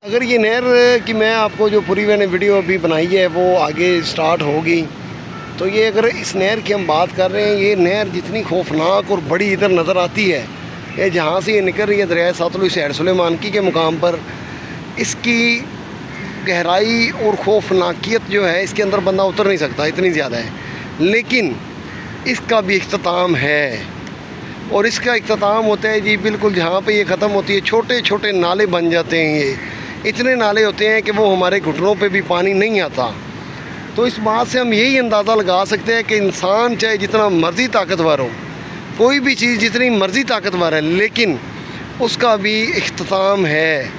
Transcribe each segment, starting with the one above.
अगर ये नहर की मैं आपको जो पूरी मैंने वीडियो अभी बनाई है वो आगे स्टार्ट होगी, तो ये अगर इस नहर की हम बात कर रहे हैं, ये नहर जितनी खौफनाक और बड़ी इधर नज़र आती है, ये जहाँ से ये निकल रही है दरिया सतलुज हैड सुलेमानकी के मुकाम पर, इसकी गहराई और खौफनाकियत जो है इसके अंदर बंदा उतर नहीं सकता, इतनी ज़्यादा है। लेकिन इसका भी इख्तिताम है, और इसका इख्तिताम होता है जी बिल्कुल जहाँ पे ये ख़त्म होती है, छोटे छोटे नाले बन जाते हैं। ये इतने नाले होते हैं कि वो हमारे घुटनों पे भी पानी नहीं आता। तो इस बात से हम यही अंदाज़ा लगा सकते हैं कि इंसान चाहे जितना मर्ज़ी ताकतवर हो, कोई भी चीज़ जितनी मर्ज़ी ताकतवर है, लेकिन उसका भी इख्तिताम है।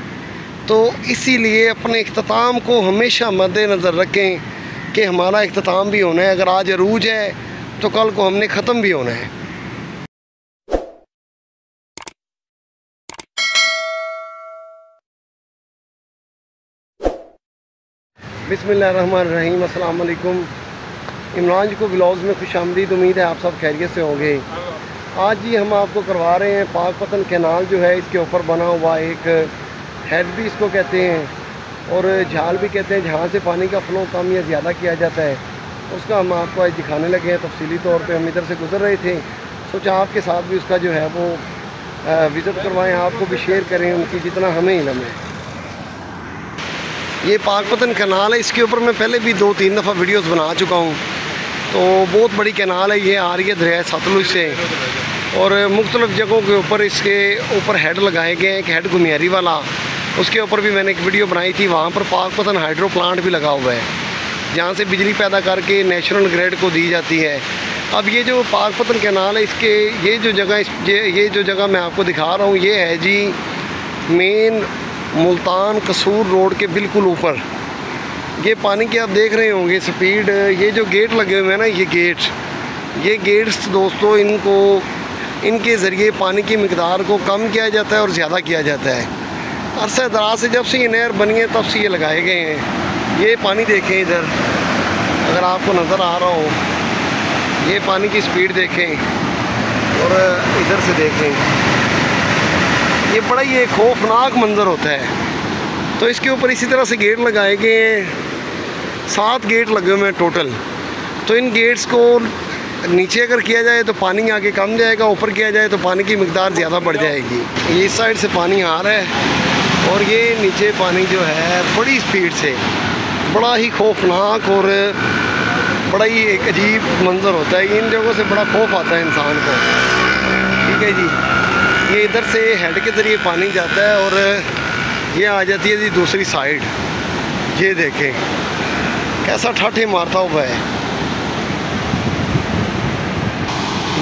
तो इसीलिए अपने इख्तिताम को हमेशा मद्देनज़र रखें कि हमारा इख्तिताम भी होना है। अगर आज अरूज है तो कल को हमने ख़त्म भी होना है। बिस्मिल्लाहिर्रहमानिर्रहीम, अस्सलाम वालेकुम। इमरान जी को ब्लॉग्स में खुशामदीद। उम्मीद है आप सब खैरियत से होंगे। आज जी हम आपको करवा रहे हैं पाकपतन कैनाल जो है, इसके ऊपर बना हुआ एक हेड भी इसको कहते हैं और झाल भी कहते हैं, जहाँ से पानी का फ़्लो कम या ज़्यादा किया जाता है, उसका हम आपको आज दिखाने लगे हैं तफसीली तौर पे। हम इधर से गुज़र रहे थे, सोचा आपके साथ भी उसका जो है वो विज़िट करवाएं, आपको भी शेयर करें उनकी जितना हमें इल्म है। ये पाकपतन कैनाल है, इसके ऊपर मैं पहले भी 2-3 दफ़ा वीडियोस बना चुका हूँ। तो बहुत बड़ी कैनाल है, ये आ रही है दरिया सतलुज से, और मुख्तलिफ़ जगहों के ऊपर इसके ऊपर हेड लगाए गए हैं। एक हेड घुमियारी वाला, उसके ऊपर भी मैंने एक वीडियो बनाई थी। वहाँ पर पाकपतन हाइड्रो प्लांट भी लगा हुआ है, जहाँ से बिजली पैदा करके नेशनल ग्रिड को दी जाती है। अब ये जो पाकपतन कैनाल है, इसके ये जो जगह मैं आपको दिखा रहा हूँ, ये है जी मेन मुल्तान कसूर रोड के बिल्कुल ऊपर। ये पानी की आप देख रहे होंगे स्पीड। ये जो गेट लगे हुए हैं ना, ये गेट्स दोस्तों, इनके ज़रिए पानी की मिकदार को कम किया जाता है और ज़्यादा किया जाता है। अरसा दराज से जब से ये नहर बनी है तब से ये लगाए गए हैं। ये पानी देखें इधर, अगर आपको नज़र आ रहा हो, ये पानी की स्पीड देखें और इधर से देखें, ये बड़ा ही एक खौफनाक मंज़र होता है। तो इसके ऊपर इसी तरह से गेट लगाए गए हैं, 7 गेट लगे हुए हैं टोटल। तो इन गेट्स को नीचे अगर किया जाए तो पानी आगे कम जाएगा, ऊपर किया जाए तो पानी की मिकदार ज़्यादा बढ़ जाएगी। ये इस साइड से पानी आ रहा है और ये नीचे पानी जो है बड़ी स्पीड से, बड़ा ही खौफनाक और बड़ा ही एक अजीब मंज़र होता है। इन जगहों से बड़ा खौफ आता है इंसान को। ठीक है जी, ये इधर से हेड के ज़रिए पानी जाता है और ये आ जाती है जी दूसरी साइड। ये देखें कैसा ठाठे मारता हुआ है।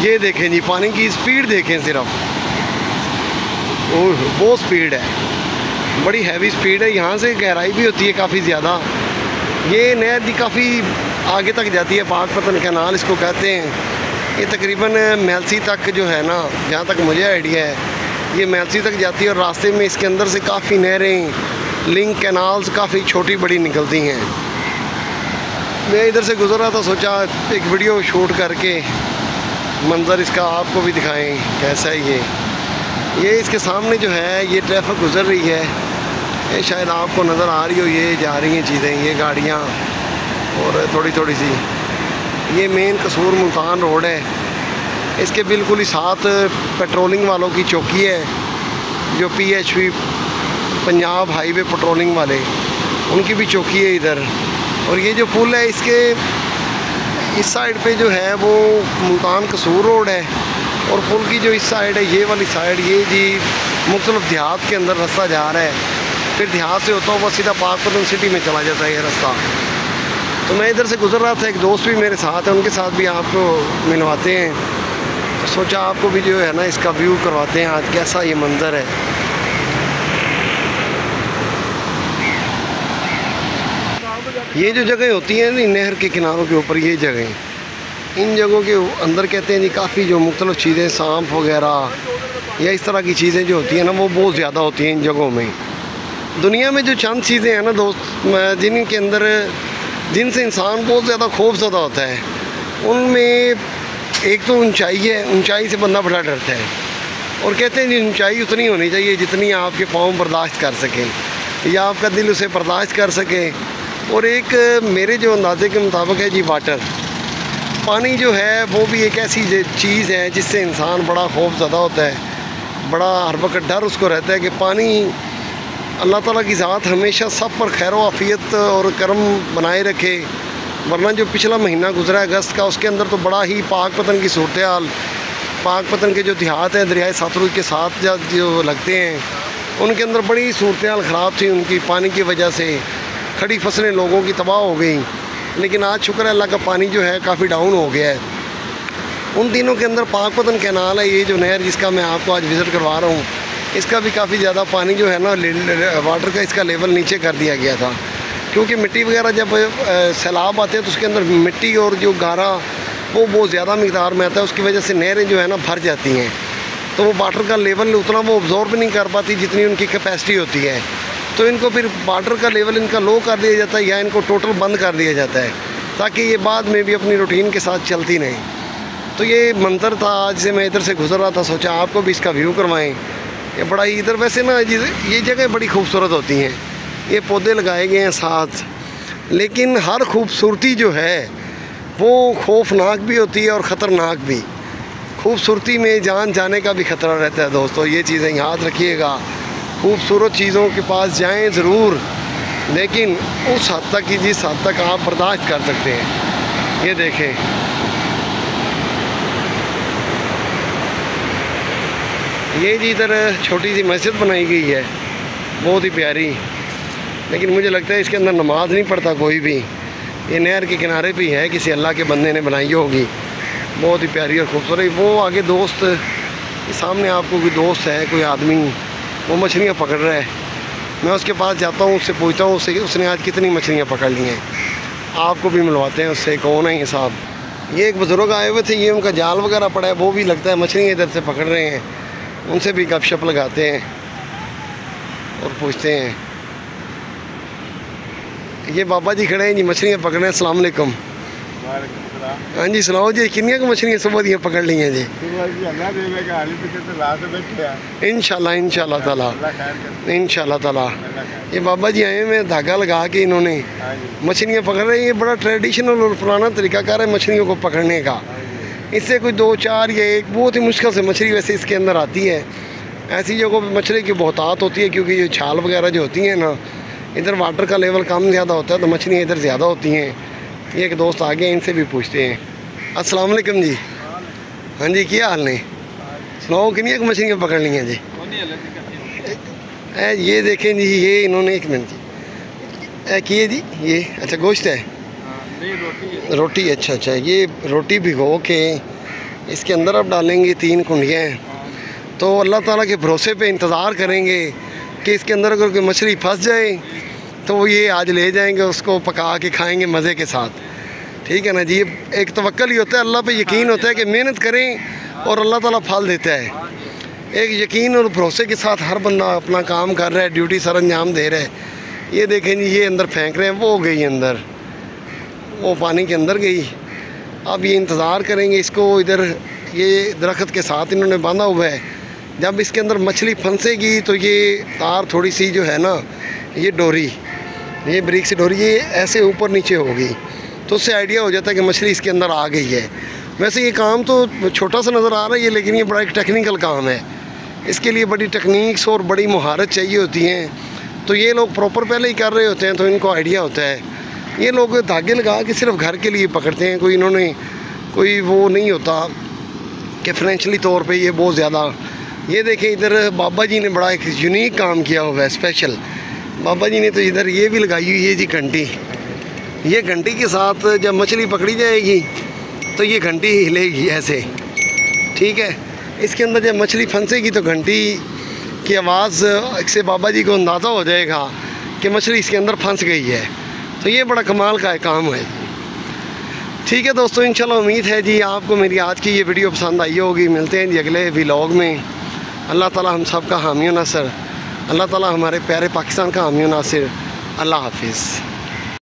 ये देखें जी पानी की स्पीड देखें सिर्फ, ओह बहुत स्पीड है, बड़ी हैवी स्पीड है। यहाँ से गहराई भी होती है काफ़ी ज़्यादा। ये नहर जी काफ़ी आगे तक जाती है, पाकपतन कैनाल इसको कहते हैं। ये तकरीबन मेलसी तक जो है ना, जहाँ तक मुझे आइडिया है, ये मेलसी तक जाती है। और रास्ते में इसके अंदर से काफ़ी नहरें, लिंक कैनाल्स काफ़ी छोटी बड़ी निकलती हैं। मैं इधर से गुज़र रहा था, सोचा एक वीडियो शूट करके मंज़र इसका आपको भी दिखाएं कैसा है। ये इसके सामने जो है ये ट्रैफिक गुज़र रही है, ये शायद आपको नज़र आ रही हो, ये जा रही हैं चीज़ें, ये गाड़ियाँ और थोड़ी सी। ये मेन कसूर मुल्तान रोड है, इसके बिल्कुल ही साथ पेट्रोलिंग वालों की चौकी है, जो PHP पंजाब हाईवे पेट्रोलिंग वाले, उनकी भी चौकी है इधर। और ये जो पुल है, इसके इस साइड पे जो है वो मुल्तान कसूर रोड है, और पुल की जो इस साइड है, ये वाली साइड, ये जी मुख्तलिफ देहात के अंदर रास्ता जा रहा है। फिर देहात से होता हुआ सीधा पाकपतन सिटी में चला जाता है ये रास्ता। तो मैं इधर से गुज़र रहा था, एक दोस्त भी मेरे साथ है, उनके साथ भी आपको मिलवाते हैं। तो सोचा आपको भी जो है ना इसका व्यू करवाते हैं आज, कैसा ये मंज़र है। ये जो जगह होती हैं ना नहर के किनारों के ऊपर, ये जगह, इन जगहों के अंदर कहते हैं जी काफ़ी जो मुख्तलिफ चीज़ें, सांप वगैरह या इस तरह की चीज़ें जो होती हैं ना, वो बहुत ज़्यादा होती हैं इन जगहों में। दुनिया में जो चंद चीज़ें हैं ना दोस्त, जिनके अंदर जिनसे इंसान बहुत ज़्यादा खौफज़दा होता है, उनमें एक तो ऊंचाई है। ऊंचाई से बंदा बड़ा डरता है, और कहते हैं जी ऊंचाई उतनी होनी चाहिए जितनी आपके पाँव बर्दाश्त कर सकें। या आपका दिल उसे बर्दाश्त कर सके। और एक मेरे जो अंदाजे के मुताबिक है जी, वाटर, पानी जो है वो भी एक ऐसी चीज़ है जिससे इंसान बड़ा खौफज़दा होता है, बड़ा हर वक्त डर उसको रहता है कि पानी, अल्लाह ताला की ज़ात हमेशा सब पर खैर आफ़ियत और करम बनाए रखे। वरना जो पिछला महीना गुजरा है अगस्त का, उसके अंदर तो बड़ा ही पाक पतन की सूरत हाल, पाक पतन के जो देहात हैं दरियाए सतलुज के साथ जो लगते हैं, उनके अंदर बड़ी सूरत हाल ख़राब थी उनकी, पानी की वजह से खड़ी फसलें लोगों की तबाह हो गई। लेकिन आज शुक्र है अल्लाह का, पानी जो है काफ़ी डाउन हो गया है। उन दिनों के अंदर पाक पतन कैनाल है, ये जो नहर जिसका मैं आपको आज विज़िट करवा रहा हूँ, इसका भी काफ़ी ज़्यादा पानी जो है ना, वाटर का इसका लेवल नीचे कर दिया गया था, क्योंकि मिट्टी वगैरह जब सैलाब आते हैं तो उसके अंदर मिट्टी और जो गारा वो बहुत ज़्यादा मिक़दार में आता है, उसकी वजह से नहरें जो है ना भर जाती हैं, तो वो वाटर का लेवल उतना वो अब्जॉर्ब नहीं कर पाती जितनी उनकी कैपेसिटी होती है। तो इनको फिर वाटर का लेवल इनका लो कर दिया जाता है या इनको टोटल बंद कर दिया जाता है, ताकि ये बाद में भी अपनी रूटीन के साथ चलती नहीं। तो ये मंजर था, आज से मैं इधर से गुजर रहा था, सोचा आपको भी इसका व्यू करवाएं। ये बड़ा ही इधर वैसे ना ये जगह बड़ी खूबसूरत होती हैं, ये पौधे लगाए गए हैं साथ, लेकिन हर खूबसूरती जो है वो खौफनाक भी होती है और ख़तरनाक भी। खूबसूरती में जान जाने का भी ख़तरा रहता है दोस्तों, ये चीज़ें याद रखिएगा। खूबसूरत चीज़ों के पास जाएं ज़रूर, लेकिन उस हद तक कि जिस हद तक आप बर्दाश्त कर सकते हैं। ये देखें, ये जी इधर छोटी सी मस्जिद बनाई गई है, बहुत ही प्यारी, लेकिन मुझे लगता है इसके अंदर नमाज नहीं पढ़ता कोई भी। ये नहर के किनारे पे है, किसी अल्लाह के बंदे ने बनाई होगी, बहुत ही प्यारी और खूबसूरत। वो आगे दोस्त, सामने आपको कोई दोस्त है, कोई आदमी, वो मछलियाँ पकड़ रहा है। मैं उसके पास जाता हूँ, उससे पूछता हूँ उसने आज कितनी मछलियाँ पकड़ ली हैं। आपको भी मिलवाते हैं उससे, कौन है ये साहब। ये एक बुज़ुर्ग आए हुए थे, ये उनका जाल वगैरह पड़ा है, वो भी लगता है मछलियाँ इधर से पकड़ रहे हैं, उनसे भी गपशप लगाते हैं और पूछते हैं। ये बाबा जी खड़े हैं जी, मछलियाँ पकड़ रहे हैं। अस्सलाम वालेकुम। हाँ जी, सुनाओ जी, कितनी को मछलियाँ सुबह दी पकड़ ली हैं जी? इंशाल्लाह ताला। ये बाबा जी आए में धागा लगा के इन्होंने मछलियाँ पकड़ रहे हैं। ये बड़ा ट्रेडिशनल और पुराना तरीक़ाकार है मछलियों को पकड़ने का। इससे कोई 2, 4 या 1 बहुत ही मुश्किल से मछली वैसे इसके अंदर आती है। ऐसी जगहों पर मछली की बहुतात होती है, क्योंकि ये छाल वगैरह जो होती हैं ना, इधर वाटर का लेवल कम ज़्यादा होता है, तो मछलियाँ इधर ज़्यादा होती हैं। ये एक दोस्त आ गए, इनसे भी पूछते हैं। अस्सलाम वालेकुम जी। हाँ जी, क्या हाल ने? सुनाओ, कितनी मछलियाँ पकड़ ली हैं जी? ये देखें जी, ये इन्होंने, 1 मिनट जी, किए जी, ये अच्छा गोश्त है, रोटी। अच्छा, ये रोटी भिगो के इसके अंदर अब डालेंगे 3 कुंडियाँ, तो अल्लाह ताला के भरोसे पे इंतज़ार करेंगे कि इसके अंदर अगर कोई मछली फंस जाए तो वो ये आज ले जाएंगे, उसको पका के खाएंगे मज़े के साथ। ठीक है ना जी। एक तवक्कल ही होता है, अल्लाह पे यकीन होता है कि मेहनत करें और अल्लाह ताला फल देता है। एक यकीन और भरोसे के साथ हर बंदा अपना काम कर रहा है, ड्यूटी सर अंजाम दे रहा है। ये देखें जी, ये अंदर फेंक रहे हैं, वो गई अंदर, वो पानी के अंदर गई। अब ये इंतज़ार करेंगे इसको, इधर ये दरख्त के साथ इन्होंने बांधा हुआ है। जब इसके अंदर मछली फंसेगी तो ये तार थोड़ी सी जो है ना, ये डोरी, ये ब्रिक से डोरी, ये ऐसे ऊपर नीचे होगी, तो उससे आइडिया हो जाता है कि मछली इसके अंदर आ गई है। वैसे ये काम तो छोटा सा नज़र आ रहा है, लेकिन ये बड़ा एक टेक्निकल काम है। इसके लिए बड़ी टेक्निक्स और बड़ी महारत चाहिए होती हैं, तो ये लोग प्रॉपर पहले ही कर रहे होते हैं, तो इनको आइडिया होता है। ये लोग धागे लगा के सिर्फ घर के लिए पकड़ते हैं, कोई इन्होंने कोई वो नहीं होता कि फाइनेंशियली तौर पे ये बहुत ज़्यादा। ये देखें, इधर बाबा जी ने बड़ा एक यूनिक काम किया हुआ है, स्पेशल। बाबा जी ने तो इधर ये भी लगाई हुई है जी घंटी। ये घंटी के साथ जब मछली पकड़ी जाएगी तो ये घंटी हिलेगी ऐसे, ठीक है। इसके अंदर जब मछली फंसेगी तो घंटी की आवाज़ से बाबा जी को अंदाज़ा हो जाएगा कि मछली इसके अंदर फंस गई है। तो ये बड़ा कमाल का काम है। ठीक है दोस्तों, इंशाल्लाह उम्मीद है जी आपको मेरी आज की ये वीडियो पसंद आई होगी। मिलते हैं जी अगले व्लॉग में। अल्लाह ताला हम सब का हामी व नासिर, अल्लाह ताला हमारे प्यारे पाकिस्तान का हामी व नासिर। अल्लाह हाफिज़।